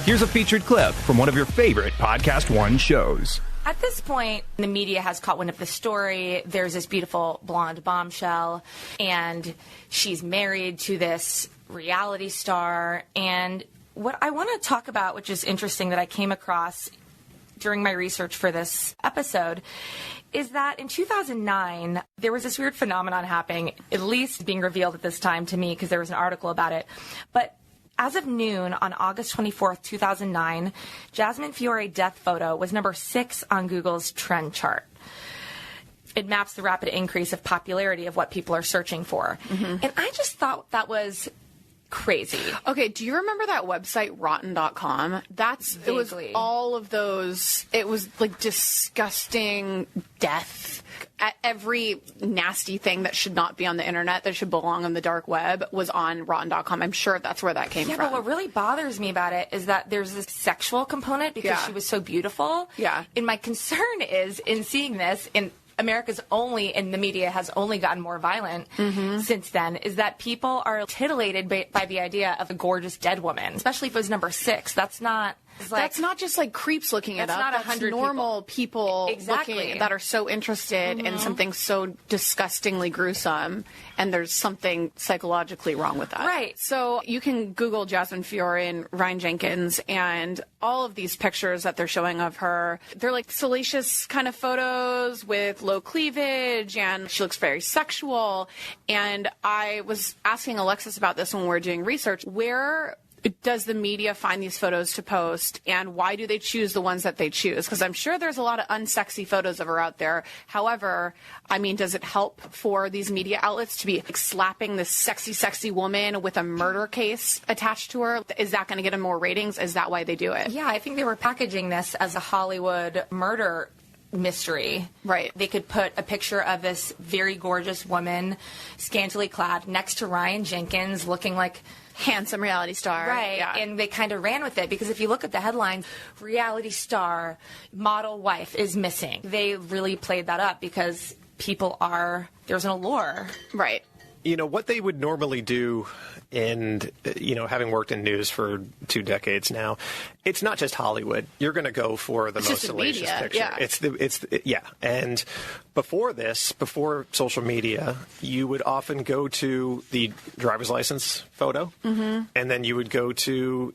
Here's a featured clip from one of your favorite Podcast One shows. At this point, the media has caught wind of the story. There's this beautiful blonde bombshell, and she's married to this reality star. And what I want to talk about, which is interesting that I came across during my research for this episode, is that in 2009, there was this weird phenomenon happening, at least being revealed at this time to me because there was an article about it. But as of noon on August 24th, 2009, Jasmine Fiore death photo was number 6 on Google's trend chart. It maps the rapid increase of popularity of what people are searching for. Mm-hmm. And I just thought that was crazy. Okay, do you remember that website, rotten.com? It was all of those, it was like disgusting death. Every nasty thing that should not be on the internet, that should belong on the dark web, was on rotten.com. I'm sure that's where that came from. Yeah, but what really bothers me about it is that there's this sexual component because she was so beautiful. Yeah. And my concern is, in seeing this, America's only, and the media has only gotten more violent since then, is that people are titillated by the idea of a gorgeous dead woman, especially if it was number 6. That's not just like creeps looking it up. That's not 100 normal people looking that are so interested in something so disgustingly gruesome, and there's something psychologically wrong with that. Right. So you can Google Jasmine Fiore and Ryan Jenkins, and all of these pictures that they're showing of her, they're like salacious kind of photos with low cleavage, and she looks very sexual. And I was asking Alexis about this when we were doing research. Where does the media find these photos to post, and why do they choose the ones that they choose? Because I'm sure there's a lot of unsexy photos of her out there. However, I mean, does it help for these media outlets to be like slapping this sexy, sexy woman with a murder case attached to her? Is that going to get them more ratings? Is that why they do it? Yeah, I think they were packaging this as a Hollywood murder mystery. Right. They could put a picture of this very gorgeous woman, scantily clad, next to Ryan Jenkins, looking like handsome reality star. Right. Yeah. And they kind of ran with it because if you look at the headlines, reality star, model wife is missing. They really played that up because there's an allure. Right. You know, what they would normally do, and, having worked in news for 2 decades now, it's not just Hollywood. You're going to go for the most salacious picture. Yeah. And before social media, you would often go to the driver's license photo, and then you would go to,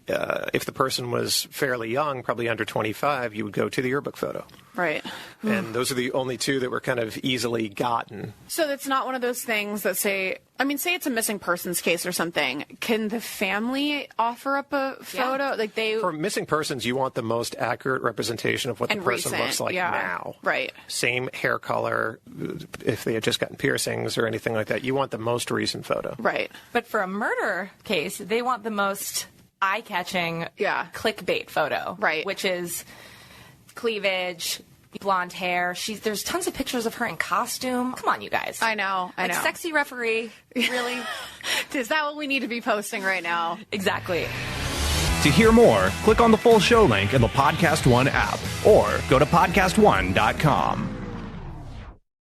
if the person was fairly young, probably under 25, you would go to the yearbook photo. Right. And those are the only 2 that were kind of easily gotten. So it's not one of those things that say it's a missing persons case or something. Can the family offer up a photo? Yeah. For missing persons, you want the most accurate representation of what the person looks like now. Right. Same hair color, if they had just gotten piercings or anything like that. You want the most recent photo. Right. But for a murder case, they want the most eye-catching clickbait photo. Right. Which is cleavage, blonde hair. There's tons of pictures of her in costume. Come on, you guys. I know. Sexy referee. Really? Is that what we need to be posting right now? Exactly. To hear more, click on the full show link in the Podcast One app or go to PodcastOne.com.